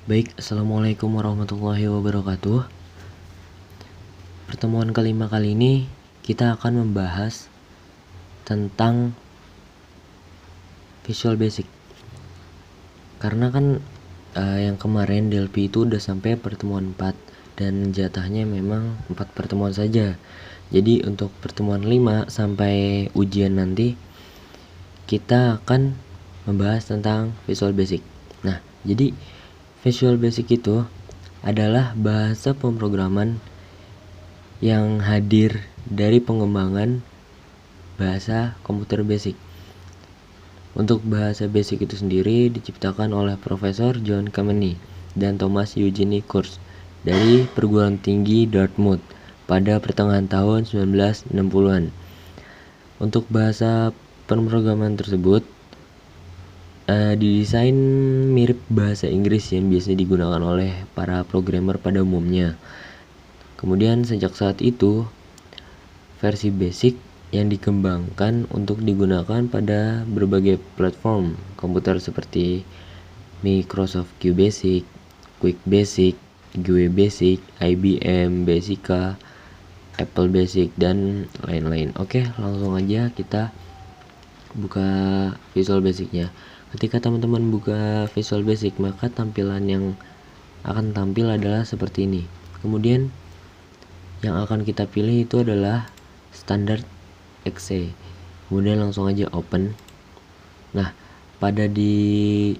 Baik, Assalamualaikum warahmatullahi wabarakatuh. Pertemuan kelima kali ini kita akan membahas tentang Visual Basic. Karena kan yang kemarin DLP itu udah sampai pertemuan 4 dan jatahnya memang 4 pertemuan saja. Jadi untuk pertemuan 5 sampai ujian nanti kita akan membahas tentang Visual Basic. Nah, jadi Visual Basic itu adalah bahasa pemrograman yang hadir dari pengembangan bahasa komputer basic. Untuk bahasa basic itu sendiri diciptakan oleh Profesor John Kameny dan Thomas Eugene Kurz dari perguruan tinggi Dartmouth pada pertengahan tahun 1960-an. Untuk bahasa pemrograman tersebut didesain mirip bahasa Inggris yang biasa digunakan oleh para programmer pada umumnya. Kemudian sejak saat itu, versi basic yang dikembangkan untuk digunakan pada berbagai platform komputer seperti Microsoft QBasic, QuickBasic, GUI Basic, IBM Basica, Apple Basic, dan lain-lain. Oke, langsung aja kita buka Visual Basic-nya. Ketika teman-teman buka Visual Basic, maka tampilan yang akan tampil adalah seperti ini. Kemudian yang akan kita pilih itu adalah standar exe. Kemudian langsung aja open. Nah, pada di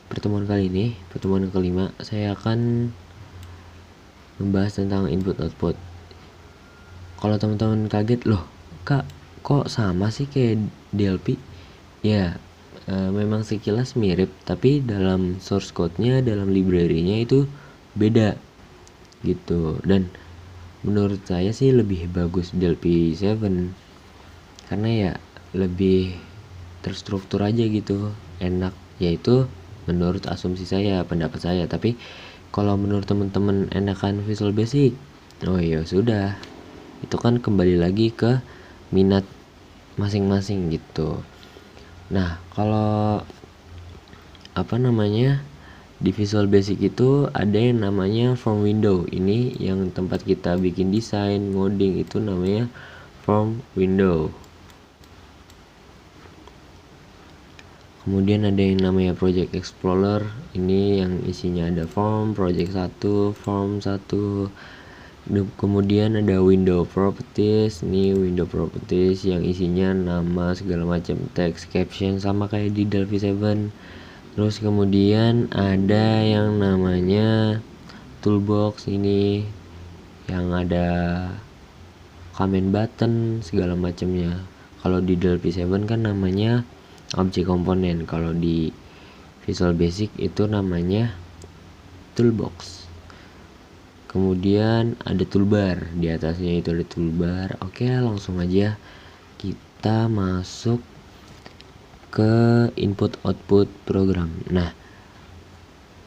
pertemuan kali ini, pertemuan kelima, saya akan membahas tentang input output. Kalau teman-teman kaget, loh kak kok sama sih kayak DLP? Ya, memang sekilas mirip, tapi dalam source code-nya, dalam library-nya itu beda gitu. Dan menurut saya sih lebih bagus DLP 7 karena ya lebih terstruktur aja gitu, enak, yaitu menurut asumsi saya, pendapat saya. Tapi kalau menurut teman-teman enakan Visual Basic, oh ya sudah, itu kan kembali lagi ke minat masing-masing gitu. Nah, kalau di Visual Basic itu ada yang namanya form window. Ini yang tempat kita bikin desain, ngoding, itu namanya form window. Kemudian ada yang namanya Project Explorer. Ini yang isinya ada form, project 1, form 1. Kemudian ada window properties. Ini window properties yang isinya nama segala macam, text, caption, sama kayak di Delphi 7. Terus kemudian ada yang namanya toolbox, ini yang ada comment button segala macamnya. Kalau di Delphi 7 kan namanya object component. Kalau di Visual Basic itu namanya toolbox. Kemudian ada toolbar, di atasnya itu ada toolbar. Oke, langsung aja kita masuk ke input output program. Nah,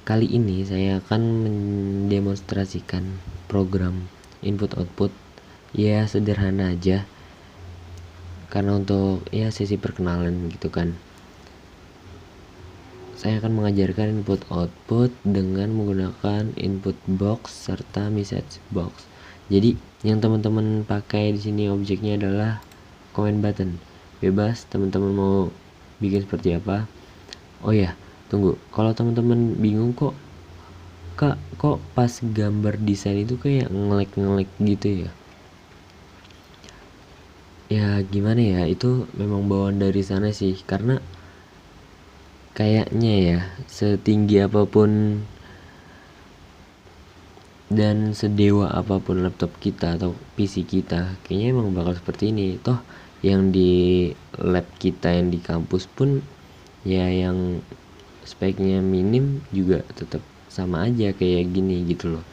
kali ini saya akan mendemonstrasikan program input output ya sederhana aja, karena untuk ya sesi perkenalan gitu kan. Saya akan mengajarkan input output dengan menggunakan input box serta message box. Jadi yang teman-teman pakai di sini objeknya adalah comment button. Bebas teman-teman mau bikin seperti apa. Oh ya, tunggu. Kalau teman-teman bingung kok pas gambar desain itu kayak ngelek gitu ya. Ya gimana ya, itu memang bawaan dari sana sih, karena kayaknya ya setinggi apapun dan sedewa apapun laptop kita atau PC kita, kayaknya emang bakal seperti ini. Toh yang di lab kita yang di kampus pun ya yang speknya minim juga tetap sama aja kayak gini gitu loh.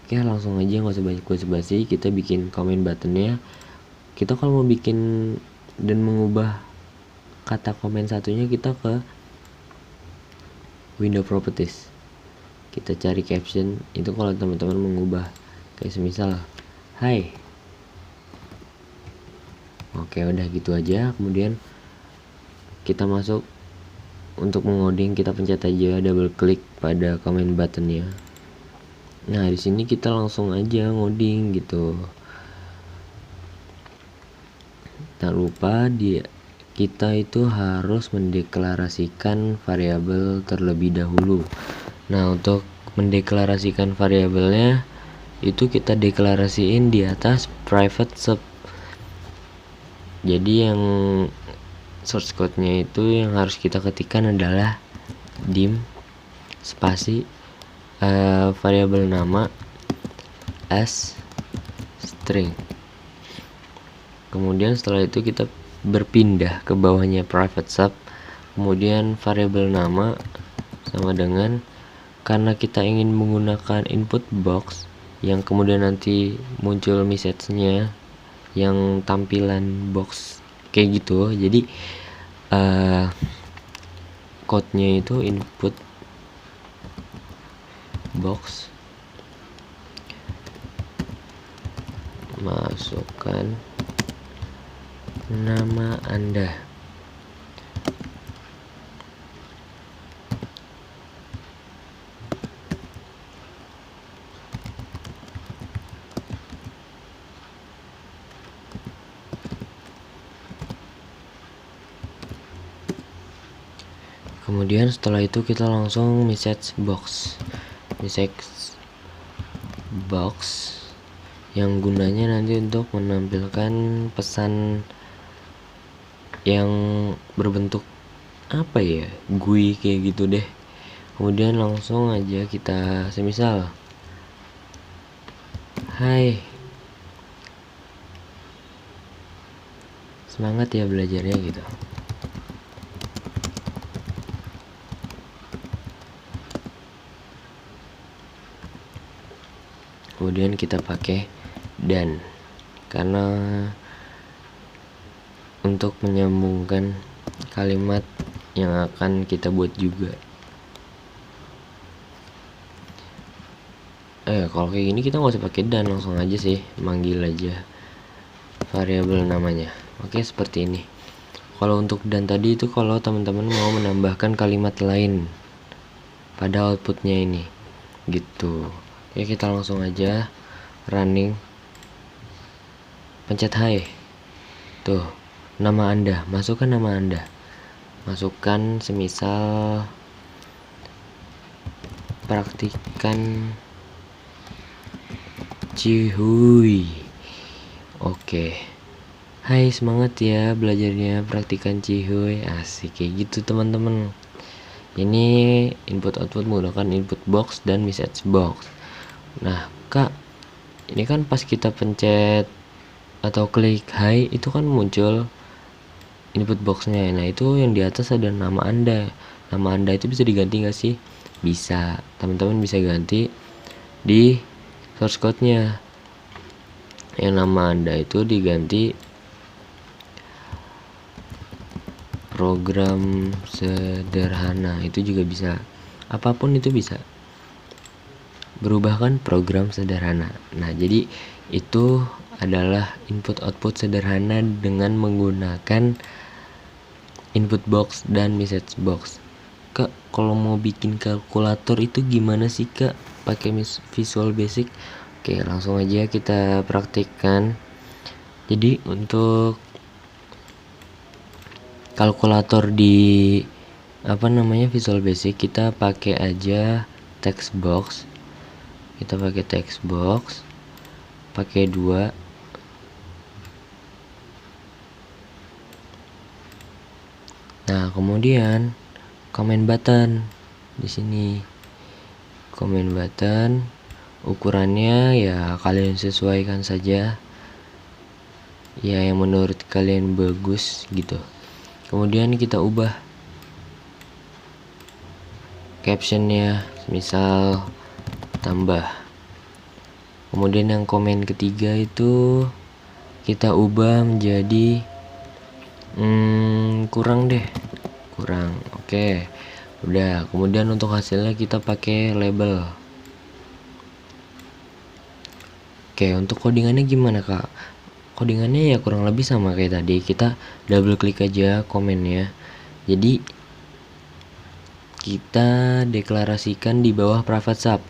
Oke, langsung aja, nggak usah banyak basa-basi, kita bikin comment buttonnya. Kita kalau mau bikin dan mengubah kata komen satunya, kita ke window properties, kita cari caption. Itu kalau teman-teman mengubah kayak semisal hai. Oke, udah gitu aja. Kemudian kita masuk untuk mengoding kita pencet aja double klik pada comment buttonnya. Nah di sini kita langsung aja ngoding gitu. Tak lupa kita itu harus mendeklarasikan variabel terlebih dahulu. Nah untuk mendeklarasikan variabelnya itu kita deklarasiin di atas private sub. Jadi yang source code-nya itu yang harus kita ketikkan adalah dim spasi variabel nama as string. Kemudian setelah itu kita berpindah ke bawahnya private sub, kemudian variabel nama sama dengan, karena kita ingin menggunakan input box yang kemudian nanti muncul message-nya yang tampilan box kayak gitu, jadi code-nya itu input box, masukkan nama Anda. Kemudian setelah itu kita langsung message box yang gunanya nanti untuk menampilkan pesan yang berbentuk apa ya, GUI kayak gitu deh. Kemudian langsung aja kita semisal, hai, semangat ya belajarnya gitu. Kemudian kita pakai dan, karena untuk menyambungkan kalimat yang akan kita buat juga. Kalau kayak gini kita nggak usah pakai dan, langsung aja sih manggil aja variabel namanya. Oke, seperti ini. Kalau untuk dan tadi itu kalau teman-teman mau menambahkan kalimat lain pada outputnya ini gitu. Oke, kita langsung aja running, pencet hai. Tuh, nama Anda, masukkan nama Anda. Masukkan semisal praktikan Cihuy. Oke. Hai, semangat ya belajarnya, praktikan Cihuy. Asik kayak gitu teman-teman. Ini input output menggunakan input box dan message box. Nah kak, ini kan pas kita pencet atau klik hai itu kan muncul input boxnya. Nah itu yang di atas ada nama Anda. Nama Anda itu bisa diganti nggak sih? Bisa, teman-teman bisa ganti di source code-nya. Yang nama Anda itu diganti program sederhana, itu juga bisa. Apapun itu bisa. Berubah kan program sederhana. Nah jadi itu adalah input output sederhana dengan menggunakan input box dan message box. Kak, kalau mau bikin kalkulator itu gimana sih kak pakai Visual Basic? Oke, langsung aja kita praktikkan. Jadi untuk kalkulator di Visual Basic kita pakai aja text box. Kita pakai text box, pakai 2. Nah, kemudian comment button di sini. Comment button ukurannya ya kalian sesuaikan saja. Ya yang menurut kalian bagus gitu. Kemudian kita ubah captionnya, misal tambah. Kemudian yang komen ketiga itu kita ubah menjadi kurang. Oke, udah. Kemudian untuk hasilnya kita pakai label. Oke, untuk codingannya gimana kak? Codingannya ya kurang lebih sama kayak tadi. Kita double klik aja komennya. Jadi kita deklarasikan di bawah private sub.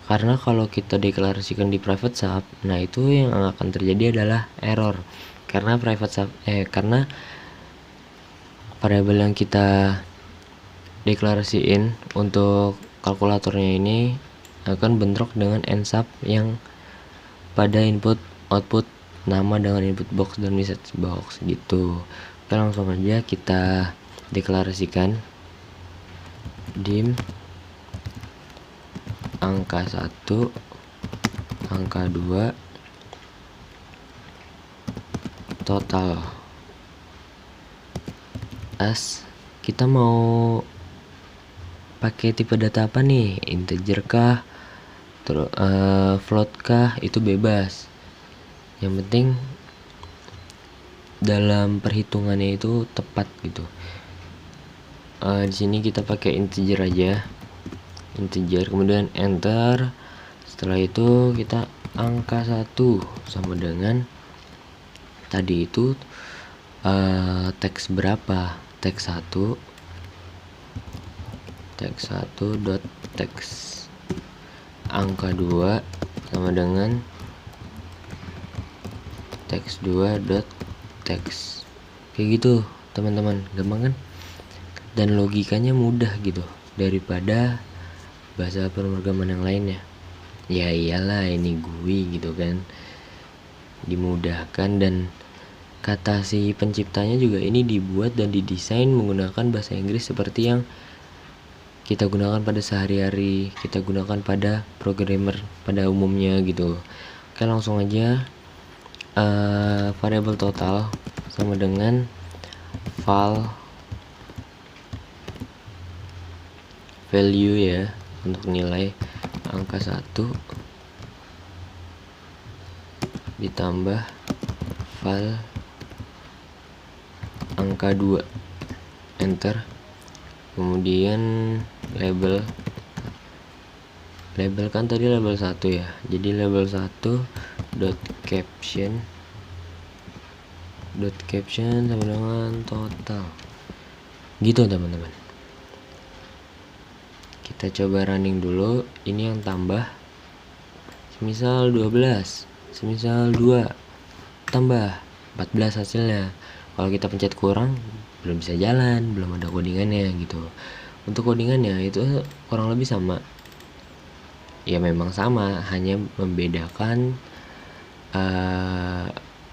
Karena kalau kita deklarasikan di private sub, nah itu yang akan terjadi adalah error. Karena karena variabel yang kita deklarasiin untuk kalkulatornya ini akan bentrok dengan nsub yang pada input output nama dengan input box dan message box gitu. Oke, langsung aja kita deklarasikan dim angka 1, angka 2, total. Kita mau pakai tipe data apa nih? Integer kah? Float kah? Itu bebas. Yang penting dalam perhitungannya itu tepat gitu. Di sini kita pakai integer aja. Integer, kemudian enter. Setelah itu kita angka 1 sama dengan tadi itu teks berapa? Teks 1 dot teks. Angka 2 sama dengan teks 2 dot teks. Kayak gitu teman-teman, gampang kan? Dan logikanya mudah gitu daripada bahasa pemrograman yang lainnya. Ya iyalah, ini GUI gitu kan, dimudahkan. Dan kata si penciptanya juga ini dibuat dan didesain menggunakan bahasa Inggris seperti yang kita gunakan pada sehari-hari, kita gunakan pada programmer pada umumnya gitu. Oke, langsung aja. Variabel total sama dengan val value ya, untuk nilai angka 1 ditambah val angka 2, enter. Kemudian label kan tadi label 1 ya, jadi label 1 dot caption sama dengan total gitu teman-teman. Kita coba running dulu. Ini yang tambah, semisal 12, semisal 2 tambah 14 hasilnya. Kalau kita pencet kurang, belum bisa jalan, belum ada codingannya gitu. Untuk codingannya itu kurang lebih sama ya, memang sama, hanya membedakan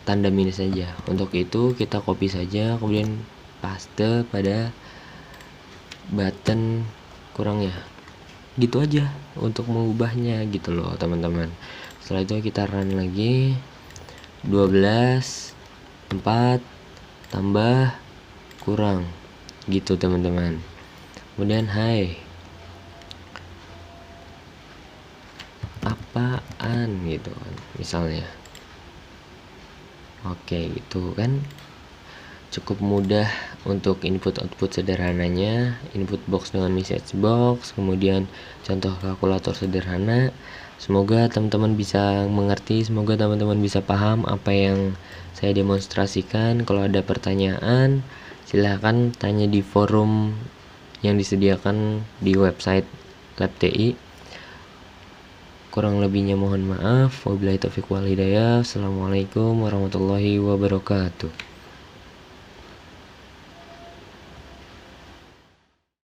tanda minus saja. Untuk itu kita copy saja, kemudian paste pada button kurangnya, gitu aja untuk mengubahnya gitu loh teman-teman. Setelah itu kita run lagi. 12 4 tambah kurang gitu teman-teman. Kemudian apaan gitu kan misalnya. Oke, gitu kan, cukup mudah untuk input output sederhananya, input box dengan message box, kemudian contoh kalkulator sederhana. Semoga teman-teman bisa mengerti, semoga teman-teman bisa paham apa yang saya demonstrasikan. Kalau ada pertanyaan, silahkan tanya di forum yang disediakan di website LabTI. Kurang lebihnya mohon maaf. Wabillahi taufiq wal hidayah. Assalamualaikum warahmatullahi wabarakatuh.